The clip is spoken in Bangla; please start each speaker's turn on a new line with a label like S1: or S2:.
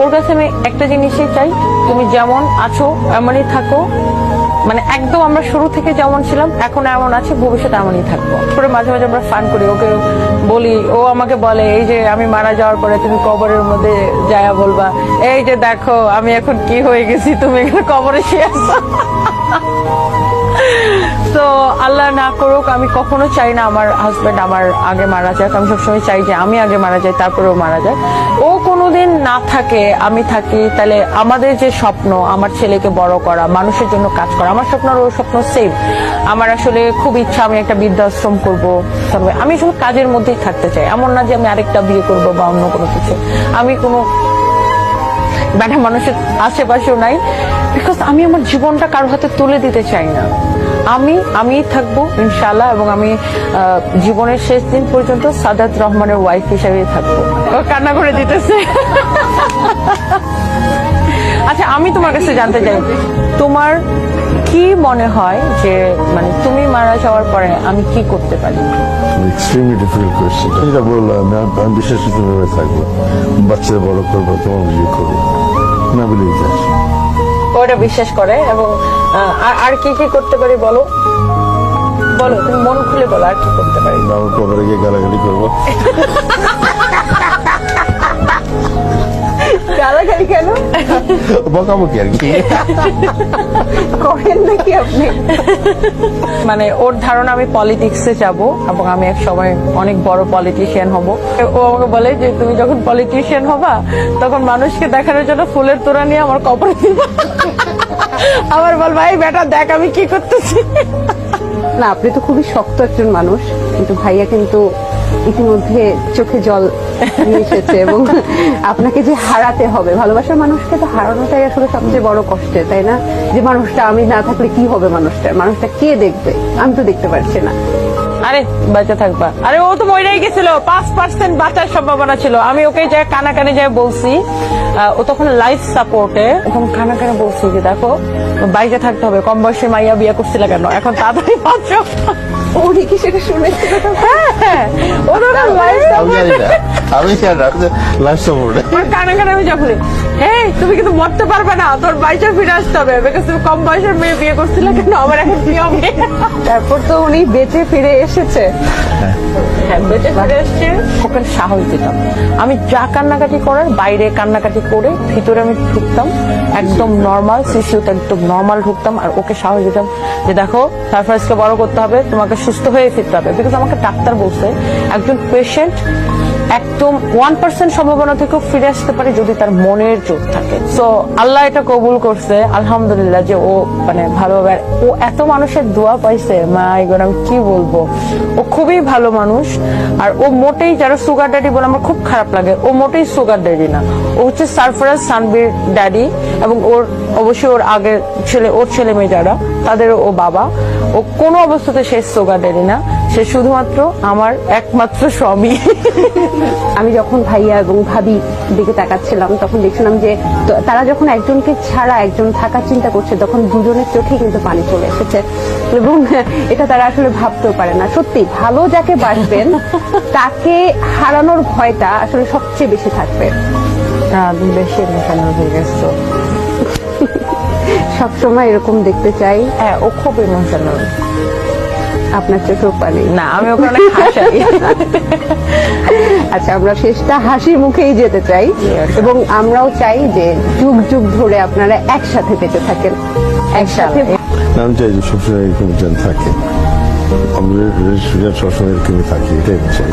S1: ওর কাছে আমি একটা জিনিসই চাই, তুমি যেমন আছো এমনই থাকো, মানে একদম আমরা শুরু থেকে যেমন ছিলাম এখন এমন আছি, ভবিষ্যতে এমনই থাকবো। পরে মাঝে মাঝে আমরা ফান করি, ওকে বলি, ও আমাকে বলে এই যে আমি মারা যাওয়ার পরে তুমি কবরের মধ্যে যায়া বলবা এই যে দেখো আমি এখন কি হয়ে গেছি, তুমি এখানে কবরে শুয়ে আছো। তো আল্লাহ না করুক, আমি কখনো চাই না আমার হাজবেন্ড আমার আগে মারা যাক। আমি সবসময় চাই যে আমি আগে মারা যাই, তারপরেও মারা যাক। ও কোনোদিন না থাকে, আমি থাকি, তাহলে আমাদের যে স্বপ্ন, আমার ছেলেকে বড় করা, মানুষের জন্য কাজ করা, আমার স্বপ্ন আর ওর স্বপ্ন সেম। আমার আসলে খুব ইচ্ছা আমি একটা বৃদ্ধাশ্রম করবো। তবে আমি আসলে কাজের মধ্যেই থাকতে চাই, এমন না যে আমি আরেকটা বিয়ে করবো বা অন্য কোনো কিছু। আমি কোনো ব্যাটা মানুষের আশেপাশেও নাই, বিকজ আমি আমার জীবনটা কারোর হাতে তুলে দিতে চাই না। আমি থাকবো ইনশাআল্লাহ, এবং আমি জীবনের শেষ দিন পর্যন্ত সাদাত রহমানের ওয়াইফ হিসেবেই থাকবো। ও কান্না করে দিতেছে। আচ্ছা, আমি তোমার কাছে জানতে চাই, তোমার কি মনে হয় যে মানে তুমি মারা যাওয়ার পরে আমি কি করতে পারি?
S2: Extremely difficult question. যেটা বললাম, আমি বিশ্বাস করি তুমি এভাবে থাকবো, বাচ্চাদের বড় করবো, তোমার বিয়ে করবো, না বিলিভ দ্যাট।
S1: ওটা বিশ্বাস করে। এবং আর কি কি করতে পারি বলো, বলো তুমি মন খুলে বলো, আর কি করতে পারি?
S2: আমার কবরে গিয়ে গালাগালি করবো।
S1: গালাগালি কেন?
S2: বকাবকি আর কি
S1: করেন নাকি আপনি? মানে ওর ধারণা আমি পলিটিক্সে যাব এবং আমি এক সময় অনেক বড় পলিটিশিয়ান হব। ও আমাকে বলে যে তুমি যখন পলিটিশিয়ান হবা তখন মানুষকে দেখানোর জন্য ফুলের তোড়া নিয়ে আমার কবরে দিবা। আবার বল ভাই বেটা দেখ আমি কি করতেছি।
S3: না, আপনি তো খুবই শক্ত একজন মানুষ, কিন্তু ভাইয়া কিন্তু ইতিমধ্যে চোখে জল নিয়ে এসেছে এবং আপনাকে যে হারাতে হবে, ভালোবাসার মানুষকে তো হারানোটাই আসলে সবচেয়ে বড় কষ্টের, তাই না? যে মানুষটা আমি না থাকলে কি হবে, মানুষটা কে দেখবে? আমি তো দেখতে পারছি না।
S1: আরে বাঁচা থাকবা, আরে ও তো মরেই গেছিল, 5% বাঁচার সম্ভাবনা ছিল। আমি ওকে যায় কানাকানি যায় বলছি, ও তখন লাইফ সাপোর্টে, এখন কানাকানি বলছি যে দেখো বাইরে থাকতে হবে, কম বয়সে মাইয়া বিয়ে করছিল কেন, এখন তাড়াতাড়ি বাঁচো।
S3: উনি কি সেটা শুনেছিল?
S1: হ্যাঁ, ও তখন লাইফ
S2: আমি লাইফ সাপোর্টে
S1: কানাকানি আমি যখন এই তুমি কিন্তু মরতে পারবে না, তোর বাইচে ফিরে আসতে হবে, বিকজ তুমি কম বয়সের মেয়ে বিয়ে করছিল কেন, আমার এখন কি হবে?
S3: তারপর তো উনি বেঁচে ফিরে এসেছে।
S1: হ্যাঁ, বেঁচে ফিরে এসছে। ওকে সাহস দিতাম, আমি যা কান্নাকাটি করার বাইরে কান্নাকাটি করে ভিতরে আমি ঢুকতাম, একদম নর্মাল সিসিউতে একদম নর্মাল ঢুকতাম, আর ওকে সাহস দিতাম যে দেখো সারপ্রাইজকে বড় করতে হবে, তোমাকে সুস্থ হয়ে ফিরতে হবে। বিকজ আমাকে ডাক্তার বলছে একজন পেশেন্ট একদম 1% সম্ভাবনা থেকেও ফিরে আসতে পারে যদি তার মনের জোর থাকে। সো আল্লাহ এটা কবুল করছে আলহামদুলিল্লাহ, যে ও মানে ভালোভাবে, ও এত মানুষের দোয়া পাইছে, মাই গড আমি কি বলবো। ও খুবই ভালো মানুষ, আর ও মোটেই, যারা সুগার ড্যাডি বলে আমার খুব খারাপ লাগে, ও মোটেই সুগার ড্যাডি না। ও হচ্ছে সারফরাজ সানভীর ড্যাডি, এবং ওর অবশ্যই ওর আগের ছেলে, ওর ছেলে মেয়ে যারা, তাদেরও ও বাবা। ও কোনো অবস্থাতে সে সুগার ড্যাডি না, সে শুধুমাত্র আমার একমাত্র স্বামী।
S3: আমি যখন ভাইয়া এবং ভাবি দিকে তাকাচ্ছিলাম তখন দেখছিলাম যে তারা যখন একজনকে ছাড়া একজন থাকার চিন্তা করছে তখন দুজনের চোখে কিন্তু পানি চলে এসেছে, এবং এটা তারা আসলে ভাবতেও পারে না। সত্যি ভালো যাকে বাসবেন তাকে হারানোর ভয়টা আসলে সবচেয়ে বেশি থাকবে।
S1: বেশি ইমোশনাল হয়ে গেছে,
S3: সবসময় এরকম দেখতে চাই।
S1: হ্যাঁ ও খুব ইমোশনাল।
S3: আপনার চোখেও পানি?
S1: না, আমি ওকে অনেক হাসাই।
S3: আচ্ছা, আমরা শেষটা হাসি মুখেই যেতে চাই, এবং আমরাও চাই যে যুগ যুগ ধরে আপনারা একসাথে বেঁচে থাকেন, একসাথে।
S2: আমি চাই যে সবসময় এরকম যেন থাকে, আমরা সবসময় এরকমই থাকি, এটাই চাই।